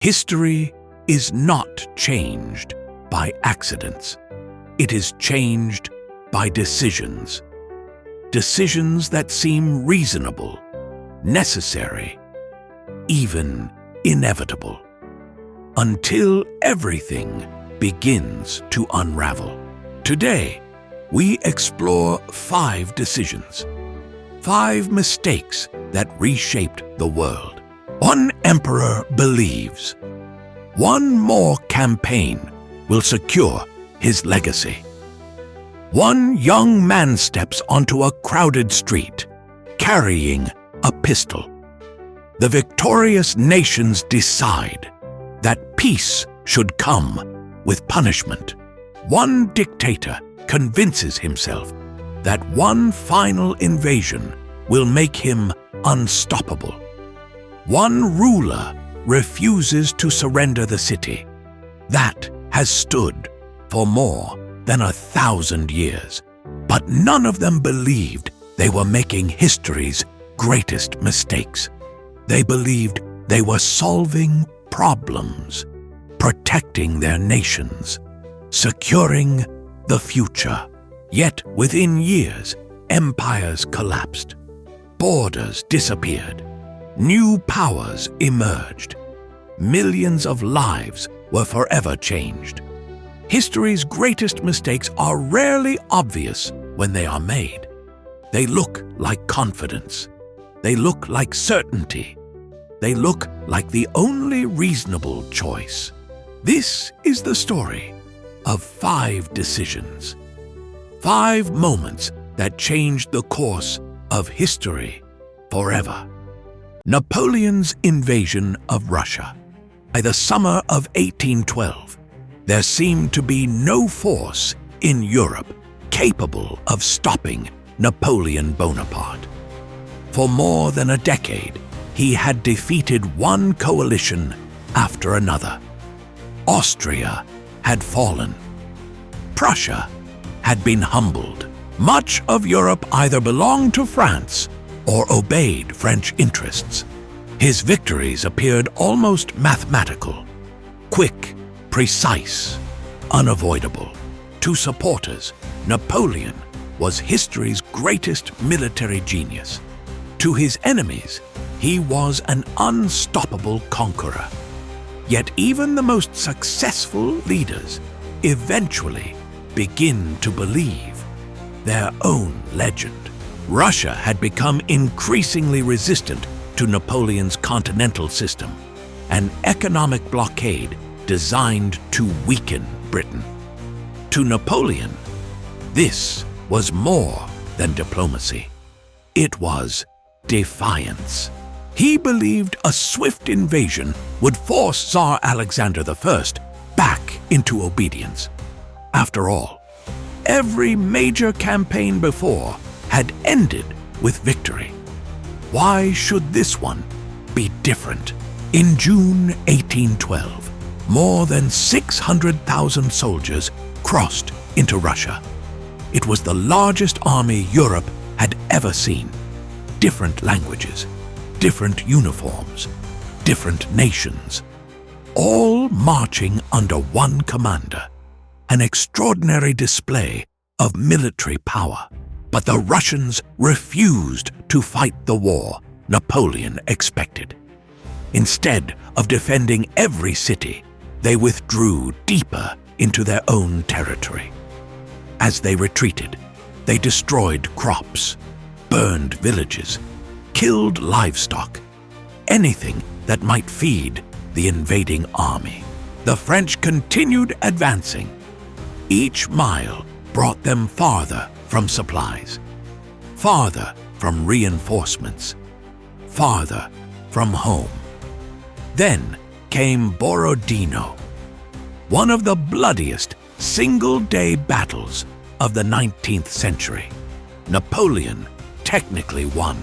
History is not changed by accidents. It is changed by decisions. Decisions that seem reasonable, necessary, even inevitable, until everything begins to unravel. Today, we explore 5 decisions, 5 mistakes that reshaped the world. One emperor believes one more campaign will secure his legacy. One young man steps onto a crowded street, carrying a pistol. The victorious nations decide that peace should come with punishment. One dictator convinces himself that one final invasion will make him unstoppable. One ruler refuses to surrender the city that has stood for more than 1,000 years. But none of them believed they were making history's greatest mistakes. They believed they were solving problems, protecting their nations, securing the future. Yet within years, empires collapsed, borders disappeared, new powers emerged. Millions of lives were forever changed. History's greatest mistakes are rarely obvious when they are made. They look like confidence. They look like certainty. They look like the only reasonable choice. This is the story of 5 decisions. 5 moments that changed the course of history forever. Napoleon's invasion of Russia. By the summer of 1812, there seemed to be no force in Europe capable of stopping Napoleon Bonaparte. For more than a decade, he had defeated one coalition after another. Austria had fallen. Prussia had been humbled. Much of Europe either belonged to France or obeyed French interests. His victories appeared almost mathematical, quick, precise, unavoidable. To supporters, Napoleon was history's greatest military genius. To his enemies, he was an unstoppable conqueror. Yet even the most successful leaders eventually begin to believe their own legend. Russia had become increasingly resistant to Napoleon's continental system, an economic blockade designed to weaken Britain. To Napoleon, this was more than diplomacy. It was defiance. He believed a swift invasion would force Tsar Alexander I back into obedience. After all, every major campaign before had ended with victory. Why should this one be different? In June 1812, more than 600,000 soldiers crossed into Russia. It was the largest army Europe had ever seen. Different languages, different uniforms, different nations, all marching under one commander. An extraordinary display of military power. But the Russians refused to fight the war Napoleon expected. Instead of defending every city, they withdrew deeper into their own territory. As they retreated, they destroyed crops, burned villages, killed livestock, anything that might feed the invading army. The French continued advancing. Each mile brought them farther from supplies, farther from reinforcements, farther from home. Then came Borodino, one of the bloodiest single-day battles of the 19th century. Napoleon technically won,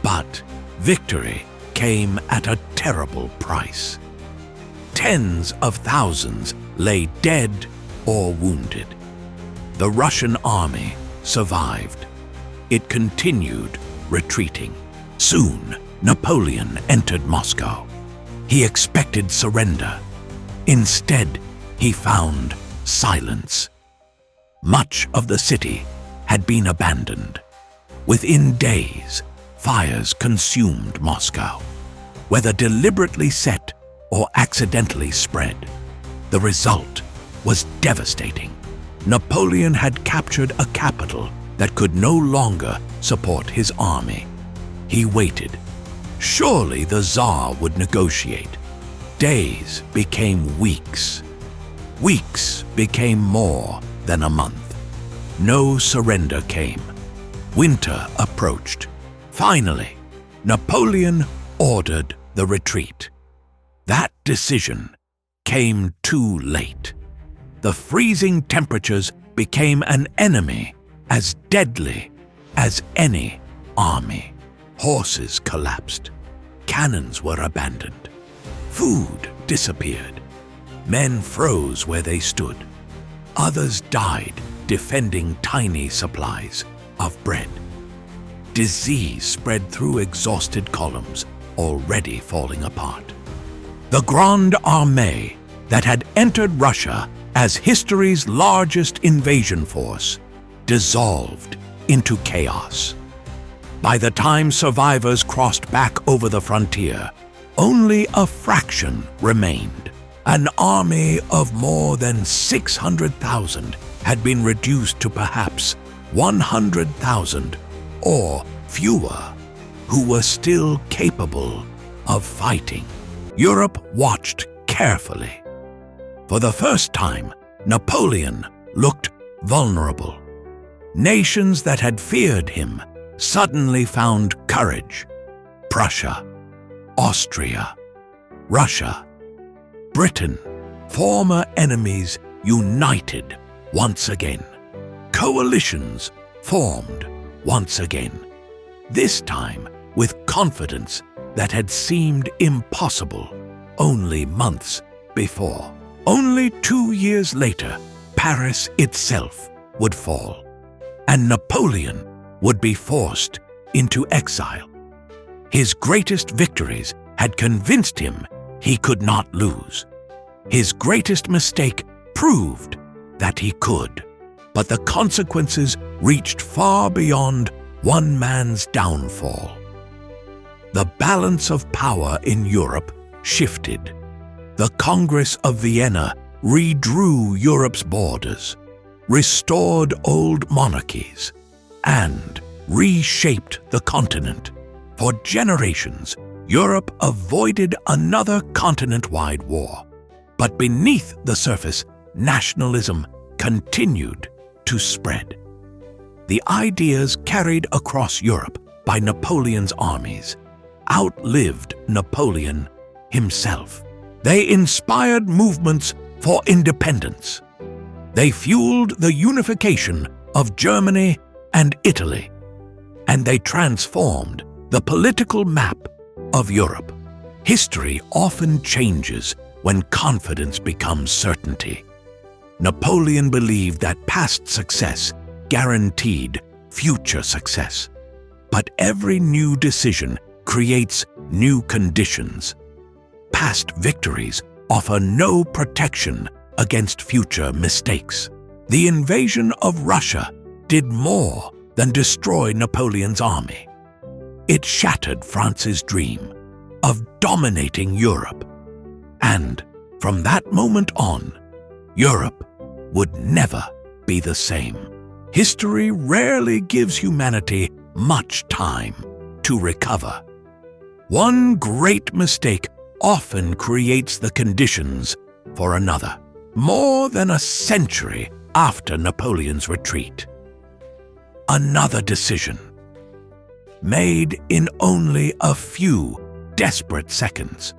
but victory came at a terrible price. Tens of thousands lay dead or wounded. The Russian army survived. It continued retreating. Soon, Napoleon entered Moscow. He expected surrender. Instead, he found silence. Much of the city had been abandoned. Within days, fires consumed Moscow. Whether deliberately set or accidentally spread, the result was devastating. Napoleon had captured a capital that could no longer support his army. He waited. Surely the Tsar would negotiate. Days became weeks. Weeks became more than a month. No surrender came. Winter approached. Finally, Napoleon ordered the retreat. That decision came too late. The freezing temperatures became an enemy as deadly as any army. Horses collapsed. Cannons were abandoned. Food disappeared. Men froze where they stood. Others died defending tiny supplies of bread. Disease spread through exhausted columns, already falling apart. The Grande Armée that had entered Russia as history's largest invasion force dissolved into chaos. By the time survivors crossed back over the frontier, only a fraction remained. An army of more than 600,000 had been reduced to perhaps 100,000 or fewer who were still capable of fighting. Europe watched carefully. For the first time, Napoleon looked vulnerable. Nations that had feared him suddenly found courage. Prussia, Austria, Russia, Britain, former enemies united once again. Coalitions formed once again, this time with confidence that had seemed impossible only months before. Only 2 years later, Paris itself would fall, and Napoleon would be forced into exile. His greatest victories had convinced him he could not lose. His greatest mistake proved that he could, but the consequences reached far beyond one man's downfall. The balance of power in Europe shifted. The Congress of Vienna redrew Europe's borders, restored old monarchies, and reshaped the continent. For generations, Europe avoided another continent-wide war. But beneath the surface, nationalism continued to spread. The ideas carried across Europe by Napoleon's armies outlived Napoleon himself. They inspired movements for independence. They fueled the unification of Germany and Italy, and they transformed the political map of Europe. History often changes when confidence becomes certainty. Napoleon believed that past success guaranteed future success. But every new decision creates new conditions. Past victories offer no protection against future mistakes. The invasion of Russia did more than destroy Napoleon's army. It shattered France's dream of dominating Europe. And from that moment on, Europe would never be the same. History rarely gives humanity much time to recover. One great mistake often creates the conditions for another. More than a century after Napoleon's retreat, another decision, made in only a few desperate seconds,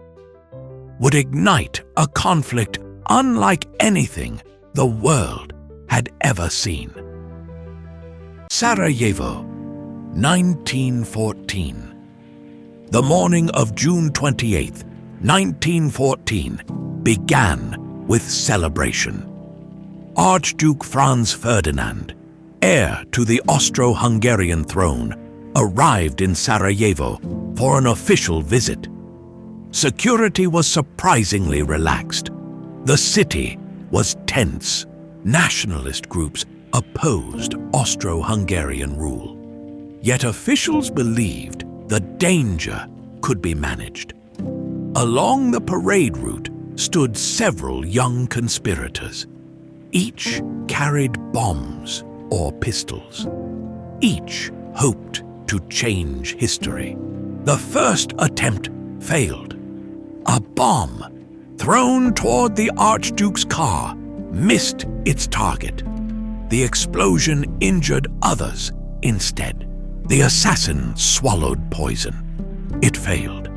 would ignite a conflict unlike anything the world had ever seen. Sarajevo, 1914. The morning of June 28, 1914, began with celebration. Archduke Franz Ferdinand, heir to the Austro-Hungarian throne, arrived in Sarajevo for an official visit. Security was surprisingly relaxed. The city was tense. Nationalist groups opposed Austro-Hungarian rule. Yet officials believed the danger could be managed. Along the parade route stood several young conspirators. Each carried bombs or pistols. Each hoped to change history. The first attempt failed. A bomb thrown toward the Archduke's car missed its target. The explosion injured others instead. The assassin swallowed poison. It failed.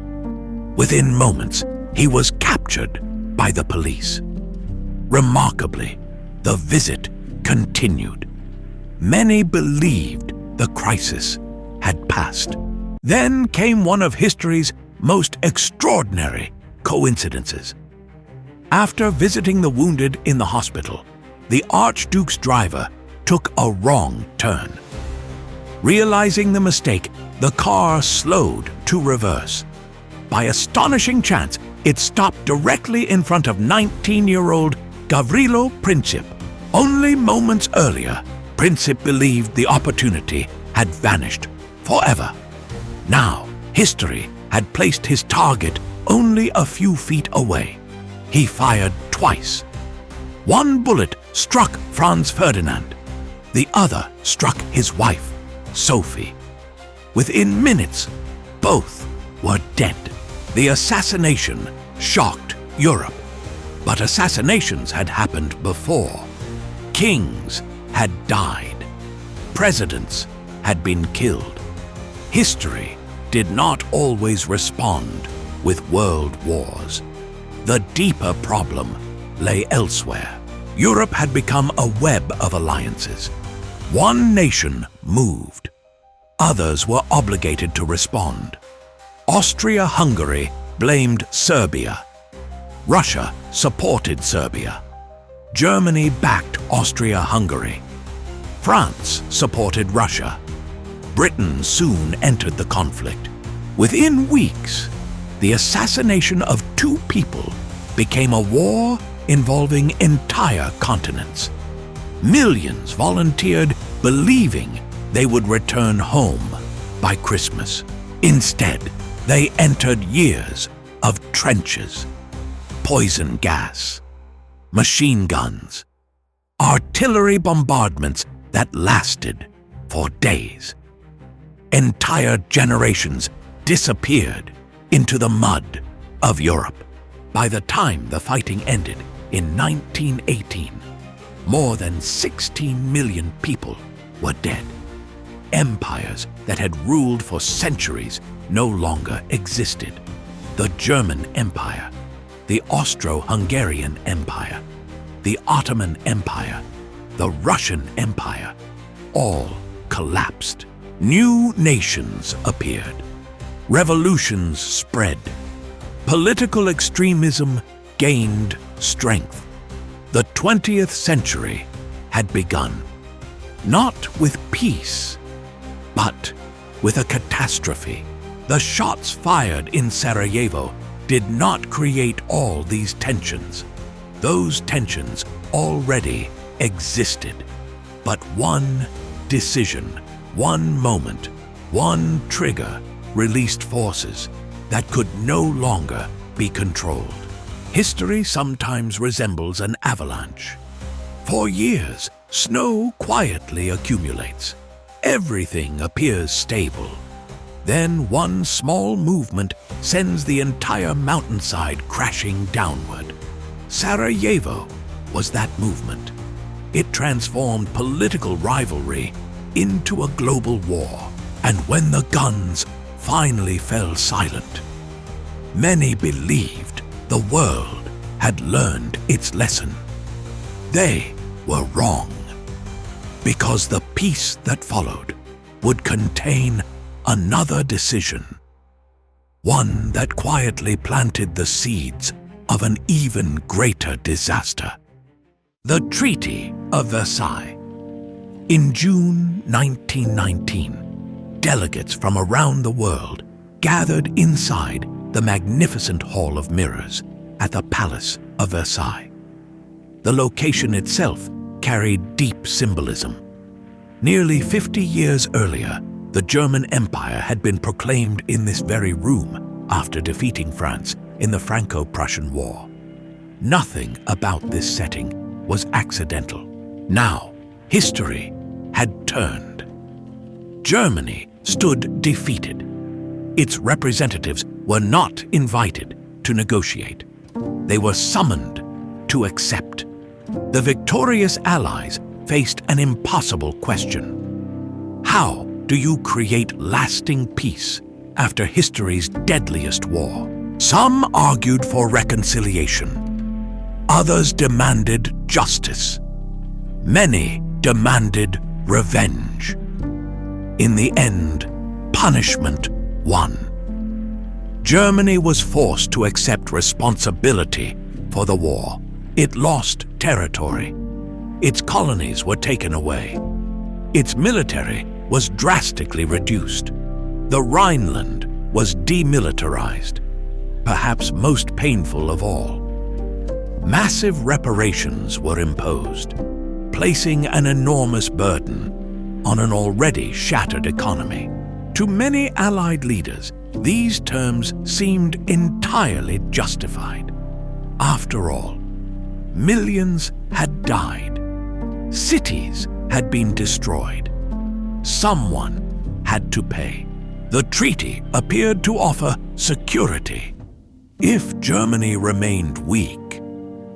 Within moments, he was captured by the police. Remarkably, the visit continued. Many believed the crisis had passed. Then came one of history's most extraordinary coincidences. After visiting the wounded in the hospital, the Archduke's driver took a wrong turn. Realizing the mistake, the car slowed to reverse. By astonishing chance, it stopped directly in front of 19-year-old Gavrilo Princip. Only moments earlier, Princip believed the opportunity had vanished forever. Now, history had placed his target only a few feet away. He fired twice. One bullet struck Franz Ferdinand. The other struck his wife, Sophie. Within minutes, both were dead. The assassination shocked Europe. But assassinations had happened before. Kings had died. Presidents had been killed. History did not always respond with world wars. The deeper problem lay elsewhere. Europe had become a web of alliances. One nation moved. Others were obligated to respond. Austria-Hungary blamed Serbia. Russia supported Serbia. Germany backed Austria-Hungary. France supported Russia. Britain soon entered the conflict. Within weeks, the assassination of two people became a war involving entire continents. Millions volunteered, believing they would return home by Christmas. Instead, they entered years of trenches, poison gas, machine guns, artillery bombardments that lasted for days. Entire generations disappeared into the mud of Europe. By the time the fighting ended in 1918, more than 16 million people were dead. Empires that had ruled for centuries no longer existed. The German Empire, the Austro-Hungarian Empire, the Ottoman Empire, the Russian Empire, all collapsed. New nations appeared. Revolutions spread. Political extremism gained strength. The 20th century had begun, not with peace, but with a catastrophe. The shots fired in Sarajevo did not create all these tensions. Those tensions already existed. But one decision, one moment, one trigger released forces that could no longer be controlled. History sometimes resembles an avalanche. For years, snow quietly accumulates. Everything appears stable. Then one small movement sends the entire mountainside crashing downward. Sarajevo was that movement. It transformed political rivalry into a global war. And when the guns finally fell silent, many believed the world had learned its lesson. They were wrong, because the peace that followed would contain another decision, one that quietly planted the seeds of an even greater disaster. The Treaty of Versailles. In June 1919, delegates from around the world gathered inside the magnificent Hall of Mirrors at the Palace of Versailles. The location itself carried deep symbolism. Nearly 50 years earlier, the German Empire had been proclaimed in this very room after defeating France in the Franco-Prussian War. Nothing about this setting was accidental. Now, history had turned. Germany stood defeated. Its representatives were not invited to negotiate. They were summoned to accept. The victorious Allies faced an impossible question. How do you create lasting peace after history's deadliest war? Some argued for reconciliation. Others demanded justice. Many demanded revenge. In the end, punishment won. Germany was forced to accept responsibility for the war. It lost territory. Its colonies were taken away. Its military was drastically reduced. The Rhineland was demilitarized, perhaps most painful of all. Massive reparations were imposed, placing an enormous burden on an already shattered economy. To many Allied leaders, these terms seemed entirely justified. After all, millions had died. Cities had been destroyed. Someone had to pay. The treaty appeared to offer security. If Germany remained weak,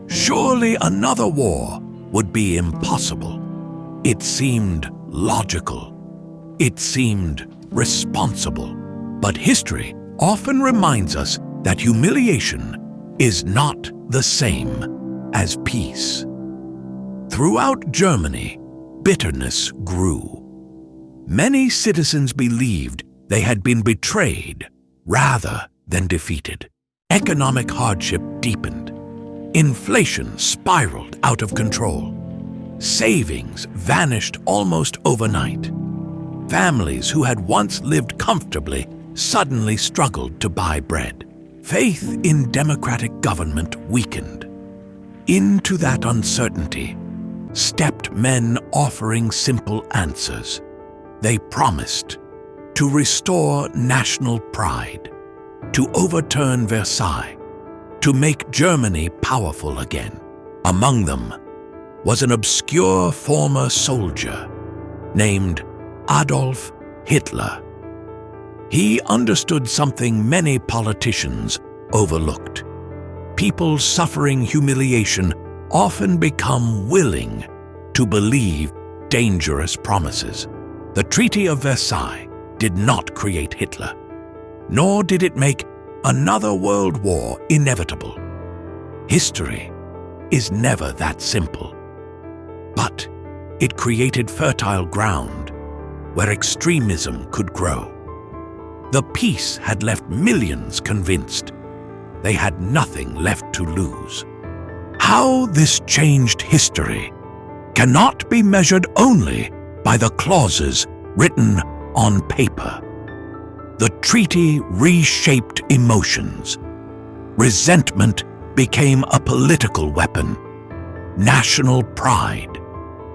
surely another war would be impossible. It seemed logical. It seemed responsible. But history often reminds us that humiliation is not the same as peace. Throughout Germany, bitterness grew. Many citizens believed they had been betrayed rather than defeated. Economic hardship deepened. Inflation spiraled out of control. Savings vanished almost overnight. Families who had once lived comfortably suddenly struggled to buy bread. Faith in democratic government weakened. Into that uncertainty stepped men offering simple answers. They promised to restore national pride, to overturn Versailles, to make Germany powerful again. Among them was an obscure former soldier named Adolf Hitler. He understood something many politicians overlooked. People suffering humiliation often become willing to believe dangerous promises. The Treaty of Versailles did not create Hitler, nor did it make another world war inevitable. History is never that simple. But it created fertile ground where extremism could grow. The peace had left millions convinced they had nothing left to lose. How this changed history cannot be measured only by the clauses written on paper. The treaty reshaped emotions. Resentment became a political weapon. National pride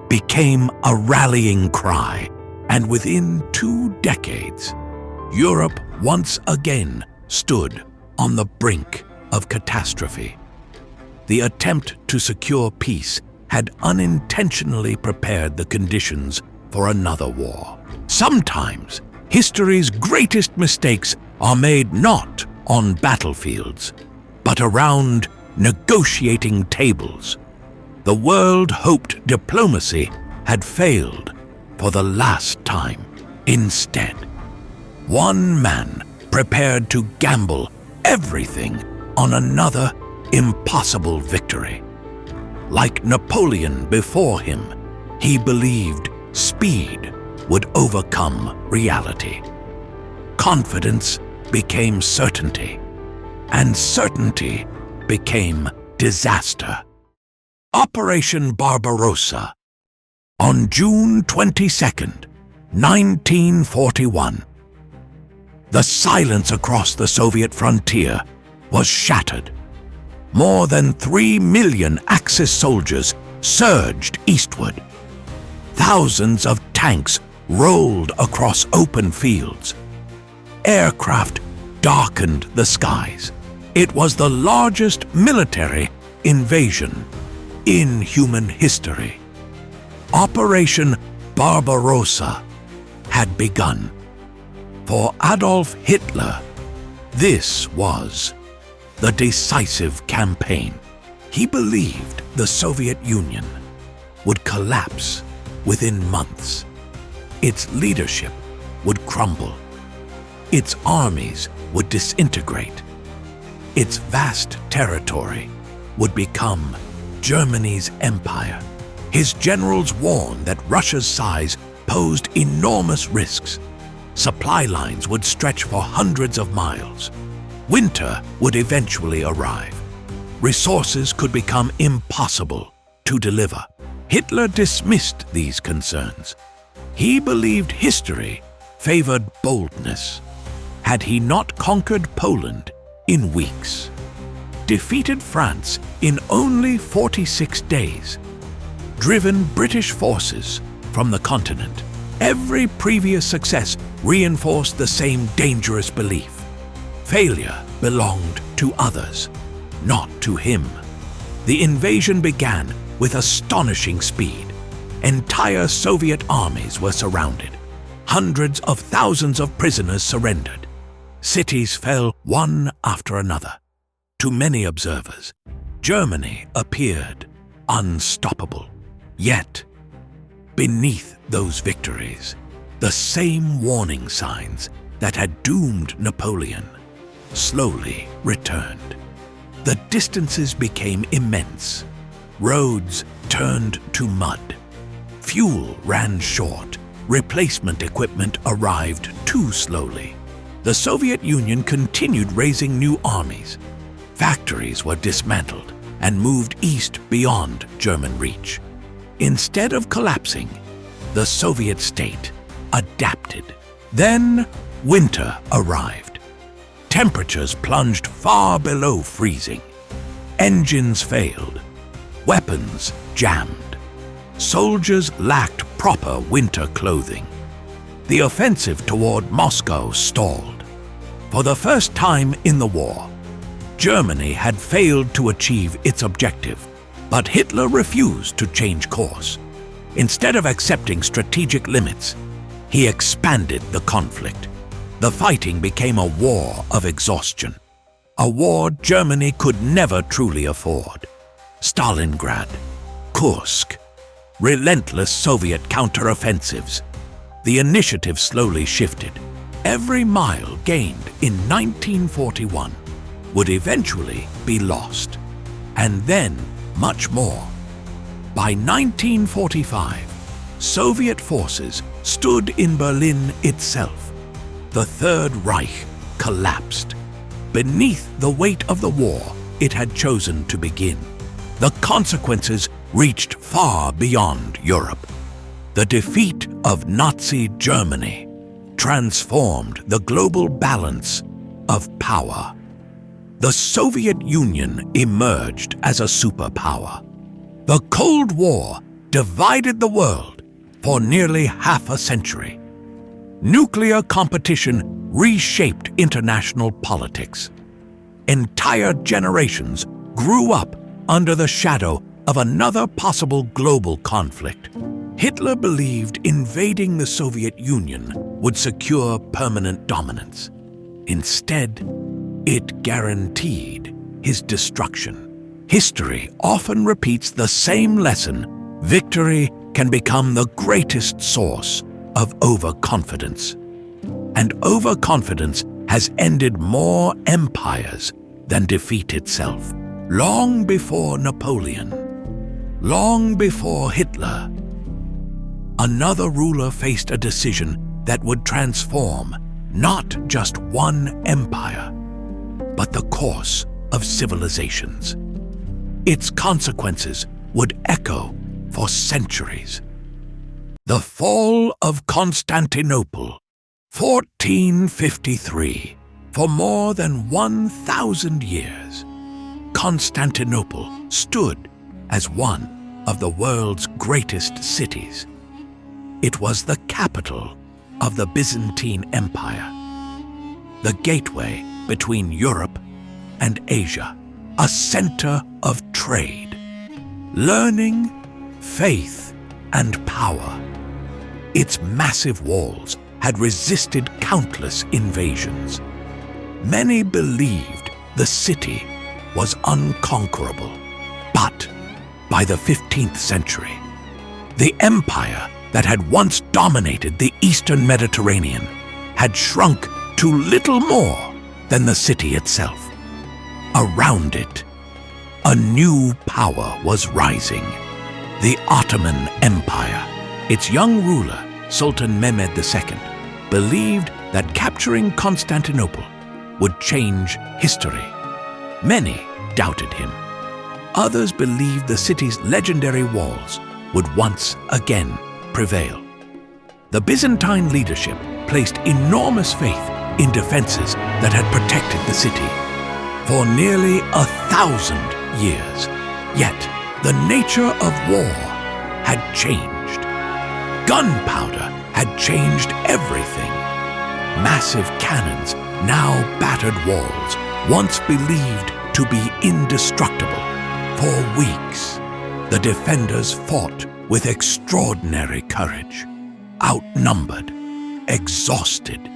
became a rallying cry, and within 2 decades, Europe once again stood on the brink of catastrophe. The attempt to secure peace had unintentionally prepared the conditions for another war. Sometimes, history's greatest mistakes are made not on battlefields, but around negotiating tables. The world hoped diplomacy had failed for the last time. Instead, one man prepared to gamble everything on another impossible victory. Like Napoleon before him, he believed speed would overcome reality. Confidence became certainty, and certainty became disaster. Operation Barbarossa. On June 22nd, 1941. The silence across the Soviet frontier was shattered. More than 3 million Axis soldiers surged eastward. Thousands of tanks rolled across open fields. Aircraft darkened the skies. It was the largest military invasion in human history. Operation Barbarossa had begun. For Adolf Hitler, this was the decisive campaign. He believed the Soviet Union would collapse within months. Its leadership would crumble. Its armies would disintegrate. Its vast territory would become Germany's empire. His generals warned that Russia's size posed enormous risks. Supply lines would stretch for hundreds of miles. Winter would eventually arrive. Resources could become impossible to deliver. Hitler dismissed these concerns. He believed history favored boldness. Had he not conquered Poland in weeks, defeated France in only 46 days, driven British forces from the continent, every previous success reinforced the same dangerous belief. Failure belonged to others, not to him. The invasion began with astonishing speed. Entire Soviet armies were surrounded. Hundreds of thousands of prisoners surrendered. Cities fell one after another. To many observers, Germany appeared unstoppable. Yet, beneath those victories, the same warning signs that had doomed Napoleon slowly returned. The distances became immense. Roads turned to mud. Fuel ran short. Replacement equipment arrived too slowly. The Soviet Union continued raising new armies. Factories were dismantled and moved east beyond German reach. Instead of collapsing, the Soviet state adapted. Then winter arrived. Temperatures plunged far below freezing. Engines failed. Weapons jammed. Soldiers lacked proper winter clothing. The offensive toward Moscow stalled. For the first time in the war, Germany had failed to achieve its objective, but Hitler refused to change course. Instead of accepting strategic limits, he expanded the conflict. The fighting became a war of exhaustion, a war Germany could never truly afford. Stalingrad, Kursk, relentless Soviet counteroffensives. The initiative slowly shifted. Every mile gained in 1941 would eventually be lost, and then much more. By 1945, Soviet forces stood in Berlin itself. The Third Reich collapsed. Beneath the weight of the war it had chosen to begin, the consequences reached far beyond Europe. The defeat of Nazi Germany transformed the global balance of power. The Soviet Union emerged as a superpower. The Cold War divided the world for nearly half a century. Nuclear competition reshaped international politics. Entire generations grew up under the shadow of another possible global conflict. Hitler believed invading the Soviet Union would secure permanent dominance. Instead, it guaranteed his destruction. History often repeats the same lesson. Victory can become the greatest source of overconfidence. And overconfidence has ended more empires than defeat itself. Long before Napoleon, long before Hitler, another ruler faced a decision that would transform not just one empire, but the course of civilizations. Its consequences would echo for centuries. The Fall of Constantinople 1453. For more than 1,000 years, Constantinople stood as one of the world's greatest cities. It was the capital of the Byzantine Empire, the gateway between Europe and Asia, a center of trade, learning, faith, and power. Its massive walls had resisted countless invasions. Many believed the city was unconquerable. But by the 15th century, the empire that had once dominated the Eastern Mediterranean had shrunk to little more than the city itself. Around it, a new power was rising, the Ottoman Empire. Its young ruler, Sultan Mehmed II, believed that capturing Constantinople would change history. Many doubted him. Others believed the city's legendary walls would once again prevail. The Byzantine leadership placed enormous faith in defenses that had protected the city for nearly 1,000 years. Yet, the nature of war had changed. Gunpowder had changed everything. Massive cannons now battered walls, once believed to be indestructible. For weeks, the defenders fought with extraordinary courage. Outnumbered, exhausted,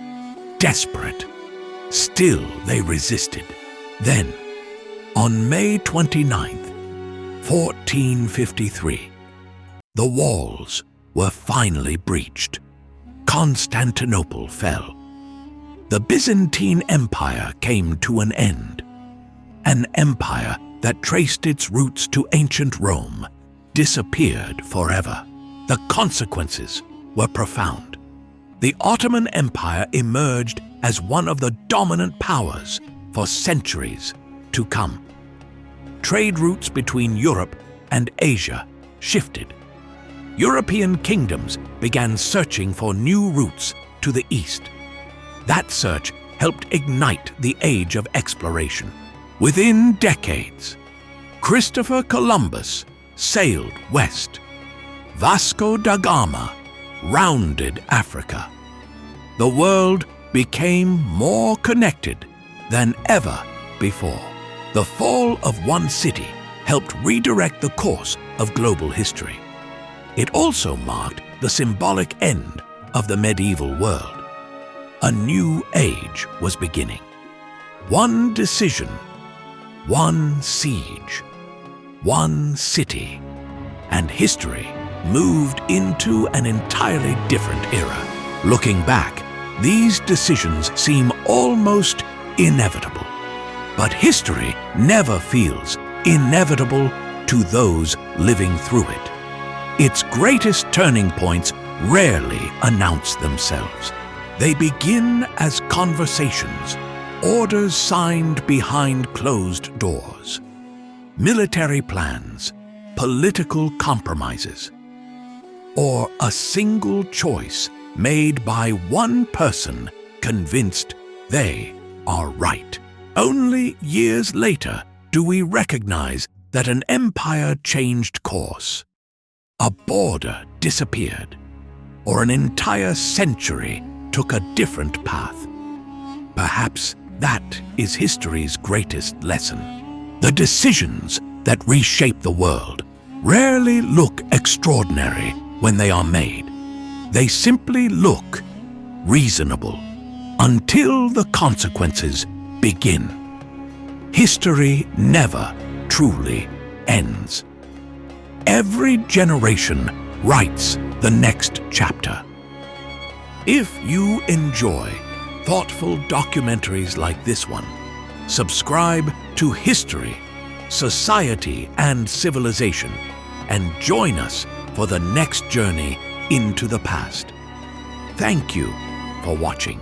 desperate, still they resisted. Then, on May 29th, 1453, the walls were finally breached. Constantinople fell. The Byzantine Empire came to an end. An empire that traced its roots to ancient Rome disappeared forever. The consequences were profound. The Ottoman Empire emerged as one of the dominant powers for centuries to come. Trade routes between Europe and Asia shifted. European kingdoms began searching for new routes to the east. That search helped ignite the age of exploration. Within decades, Christopher Columbus sailed west. Vasco da Gama rounded Africa. The world became more connected than ever before. The fall of one city helped redirect the course of global history. It also marked the symbolic end of the medieval world. A new age was beginning. One decision, one siege, one city, and history moved into an entirely different era. Looking back, these decisions seem almost inevitable. But history never feels inevitable to those living through it. Its greatest turning points rarely announce themselves. They begin as conversations, orders signed behind closed doors, military plans, political compromises, or a single choice made by one person convinced they are right. Only years later do we recognize that an empire changed course, a border disappeared, or an entire century took a different path. Perhaps that is history's greatest lesson. The decisions that reshape the world rarely look extraordinary when they are made. They simply look reasonable until the consequences begin. History never truly ends. Every generation writes the next chapter. If you enjoy thoughtful documentaries like this one, subscribe to History, Society, and Civilization, and join us for the next journey into the past. Thank you for watching.